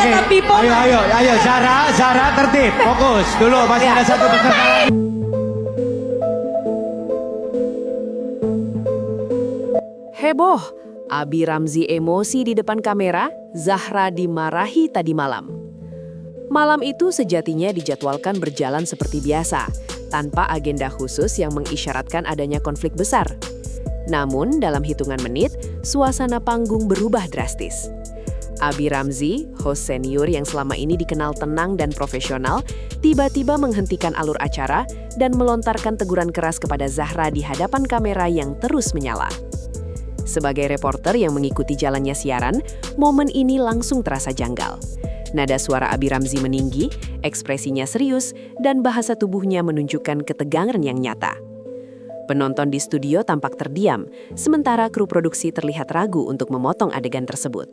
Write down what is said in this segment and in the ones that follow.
Tapi po, Ayo, Zara tertib, fokus dulu, masih ada satu peserta lagi. Heboh, Abi Ramzi emosi di depan kamera, Zahra dimarahi tadi malam. Malam itu sejatinya dijadwalkan berjalan seperti biasa, tanpa agenda khusus yang mengisyaratkan adanya konflik besar. Namun, dalam hitungan menit, suasana panggung berubah drastis. Abi Ramzi, host senior yang selama ini dikenal tenang dan profesional, tiba-tiba menghentikan alur acara dan melontarkan teguran keras kepada Zahra di hadapan kamera yang terus menyala. Sebagai reporter yang mengikuti jalannya siaran, momen ini langsung terasa janggal. Nada suara Abi Ramzi meninggi, ekspresinya serius, dan bahasa tubuhnya menunjukkan ketegangan yang nyata. Penonton di studio tampak terdiam, sementara kru produksi terlihat ragu untuk memotong adegan tersebut.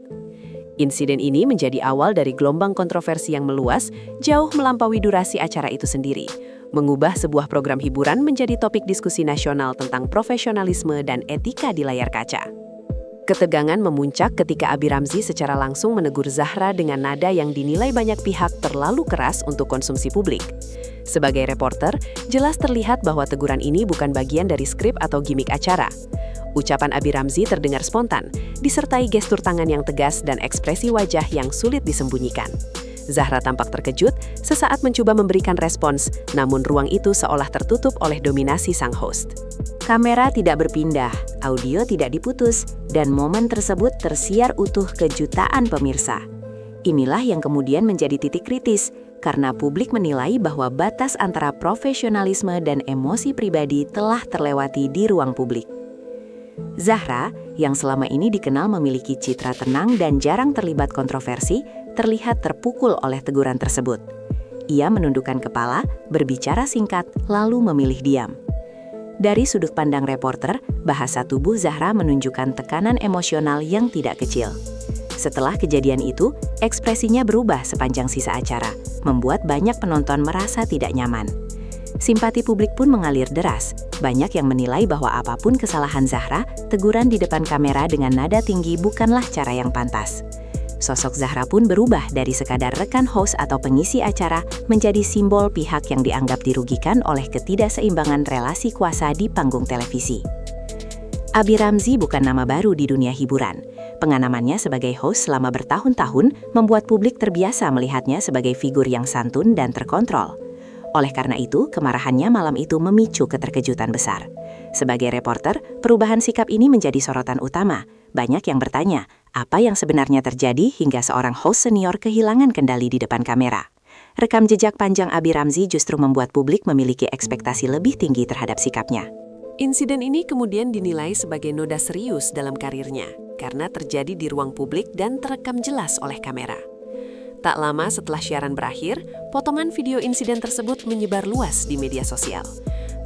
Insiden ini menjadi awal dari gelombang kontroversi yang meluas, jauh melampaui durasi acara itu sendiri, mengubah sebuah program hiburan menjadi topik diskusi nasional tentang profesionalisme dan etika di layar kaca. Ketegangan memuncak ketika Abi Ramzi secara langsung menegur Zahra dengan nada yang dinilai banyak pihak terlalu keras untuk konsumsi publik. Sebagai reporter, jelas terlihat bahwa teguran ini bukan bagian dari skrip atau gimik acara. Ucapan Abi Ramzi terdengar spontan, disertai gestur tangan yang tegas dan ekspresi wajah yang sulit disembunyikan. Zahra tampak terkejut sesaat mencoba memberikan respons, namun ruang itu seolah tertutup oleh dominasi sang host. Kamera tidak berpindah, audio tidak diputus, dan momen tersebut tersiar utuh ke jutaan pemirsa. Inilah yang kemudian menjadi titik kritis, karena publik menilai bahwa batas antara profesionalisme dan emosi pribadi telah terlewati di ruang publik. Zahra, yang selama ini dikenal memiliki citra tenang dan jarang terlibat kontroversi, terlihat terpukul oleh teguran tersebut. Ia menundukkan kepala, berbicara singkat, lalu memilih diam. Dari sudut pandang reporter, bahasa tubuh Zahra menunjukkan tekanan emosional yang tidak kecil. Setelah kejadian itu, ekspresinya berubah sepanjang sisa acara, membuat banyak penonton merasa tidak nyaman. Simpati publik pun mengalir deras. Banyak yang menilai bahwa apapun kesalahan Zahra, teguran di depan kamera dengan nada tinggi bukanlah cara yang pantas. Sosok Zahra pun berubah dari sekadar rekan host atau pengisi acara menjadi simbol pihak yang dianggap dirugikan oleh ketidakseimbangan relasi kuasa di panggung televisi. Abi Ramzi bukan nama baru di dunia hiburan. Pengalamannya sebagai host selama bertahun-tahun membuat publik terbiasa melihatnya sebagai figur yang santun dan terkontrol. Oleh karena itu, kemarahannya malam itu memicu keterkejutan besar. Sebagai reporter, perubahan sikap ini menjadi sorotan utama. Banyak yang bertanya, apa yang sebenarnya terjadi hingga seorang host senior kehilangan kendali di depan kamera? Rekam jejak panjang Abi Ramzi justru membuat publik memiliki ekspektasi lebih tinggi terhadap sikapnya. Insiden ini kemudian dinilai sebagai noda serius dalam karirnya, karena terjadi di ruang publik dan terekam jelas oleh kamera. Tak lama setelah siaran berakhir, potongan video insiden tersebut menyebar luas di media sosial.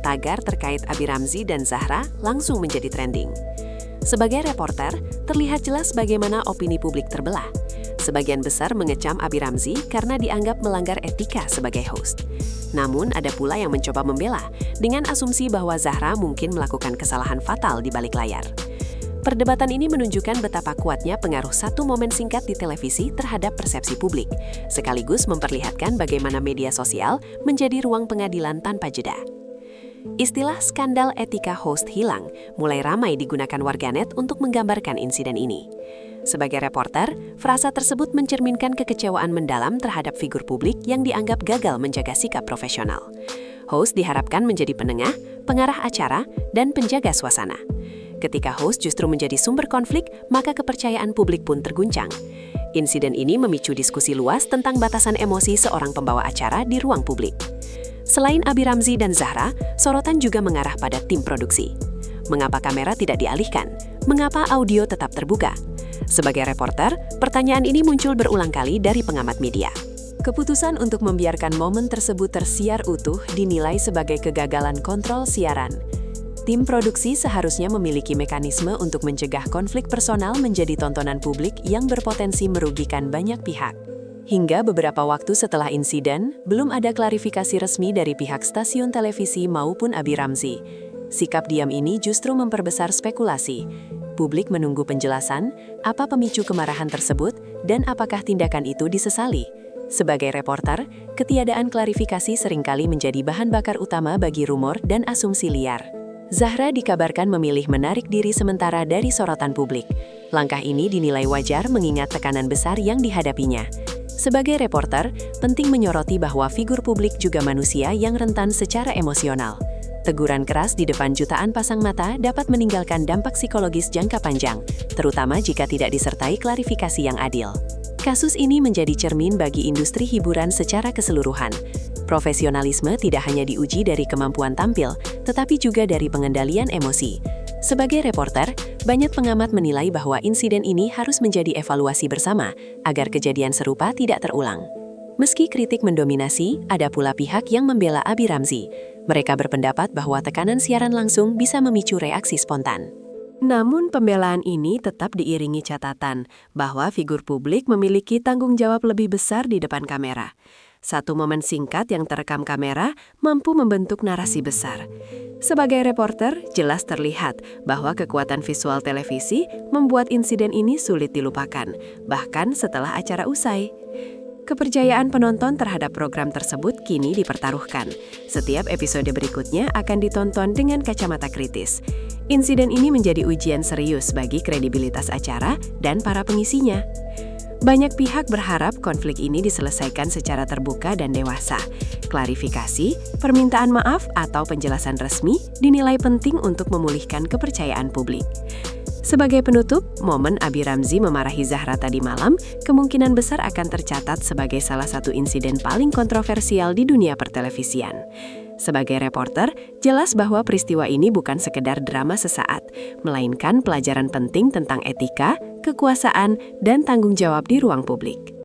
Tagar terkait Abi Ramzi dan Zahra langsung menjadi trending. Sebagai reporter, terlihat jelas bagaimana opini publik terbelah. Sebagian besar mengecam Abi Ramzi karena dianggap melanggar etika sebagai host. Namun ada pula yang mencoba membela dengan asumsi bahwa Zahra mungkin melakukan kesalahan fatal di balik layar. Perdebatan ini menunjukkan betapa kuatnya pengaruh satu momen singkat di televisi terhadap persepsi publik, sekaligus memperlihatkan bagaimana media sosial menjadi ruang pengadilan tanpa jeda. Istilah skandal etika host hilang mulai ramai digunakan warganet untuk menggambarkan insiden ini. Sebagai reporter, frasa tersebut mencerminkan kekecewaan mendalam terhadap figur publik yang dianggap gagal menjaga sikap profesional. Host diharapkan menjadi penengah, pengarah acara, dan penjaga suasana. Ketika host justru menjadi sumber konflik, maka kepercayaan publik pun terguncang. Insiden ini memicu diskusi luas tentang batasan emosi seorang pembawa acara di ruang publik. Selain Abi Ramzi dan Zahra, sorotan juga mengarah pada tim produksi. Mengapa kamera tidak dialihkan? Mengapa audio tetap terbuka? Sebagai reporter, pertanyaan ini muncul berulang kali dari pengamat media. Keputusan untuk membiarkan momen tersebut tersiar utuh dinilai sebagai kegagalan kontrol siaran. Tim produksi seharusnya memiliki mekanisme untuk mencegah konflik personal menjadi tontonan publik yang berpotensi merugikan banyak pihak. Hingga beberapa waktu setelah insiden, belum ada klarifikasi resmi dari pihak stasiun televisi maupun Abi Ramzi. Sikap diam ini justru memperbesar spekulasi. Publik menunggu penjelasan, apa pemicu kemarahan tersebut, dan apakah tindakan itu disesali. Sebagai reporter, ketiadaan klarifikasi seringkali menjadi bahan bakar utama bagi rumor dan asumsi liar. Zahra dikabarkan memilih menarik diri sementara dari sorotan publik. Langkah ini dinilai wajar mengingat tekanan besar yang dihadapinya. Sebagai reporter, penting menyoroti bahwa figur publik juga manusia yang rentan secara emosional. Teguran keras di depan jutaan pasang mata dapat meninggalkan dampak psikologis jangka panjang, terutama jika tidak disertai klarifikasi yang adil. Kasus ini menjadi cermin bagi industri hiburan secara keseluruhan. Profesionalisme tidak hanya diuji dari kemampuan tampil, tetapi juga dari pengendalian emosi. Sebagai reporter, banyak pengamat menilai bahwa insiden ini harus menjadi evaluasi bersama agar kejadian serupa tidak terulang. Meski kritik mendominasi, ada pula pihak yang membela Abi Ramzi. Mereka berpendapat bahwa tekanan siaran langsung bisa memicu reaksi spontan. Namun pembelaan ini tetap diiringi catatan bahwa figur publik memiliki tanggung jawab lebih besar di depan kamera. Satu momen singkat yang terekam kamera mampu membentuk narasi besar. Sebagai reporter, jelas terlihat bahwa kekuatan visual televisi membuat insiden ini sulit dilupakan, bahkan setelah acara usai. Kepercayaan penonton terhadap program tersebut kini dipertaruhkan. Setiap episode berikutnya akan ditonton dengan kacamata kritis. Insiden ini menjadi ujian serius bagi kredibilitas acara dan para pengisinya. Banyak pihak berharap konflik ini diselesaikan secara terbuka dan dewasa. Klarifikasi, permintaan maaf, atau penjelasan resmi dinilai penting untuk memulihkan kepercayaan publik. Sebagai penutup, momen Abi Ramzi memarahi Zahra tadi malam kemungkinan besar akan tercatat sebagai salah satu insiden paling kontroversial di dunia pertelevisian. Sebagai reporter, jelas bahwa peristiwa ini bukan sekedar drama sesaat, melainkan pelajaran penting tentang etika, kekuasaan, dan tanggung jawab di ruang publik.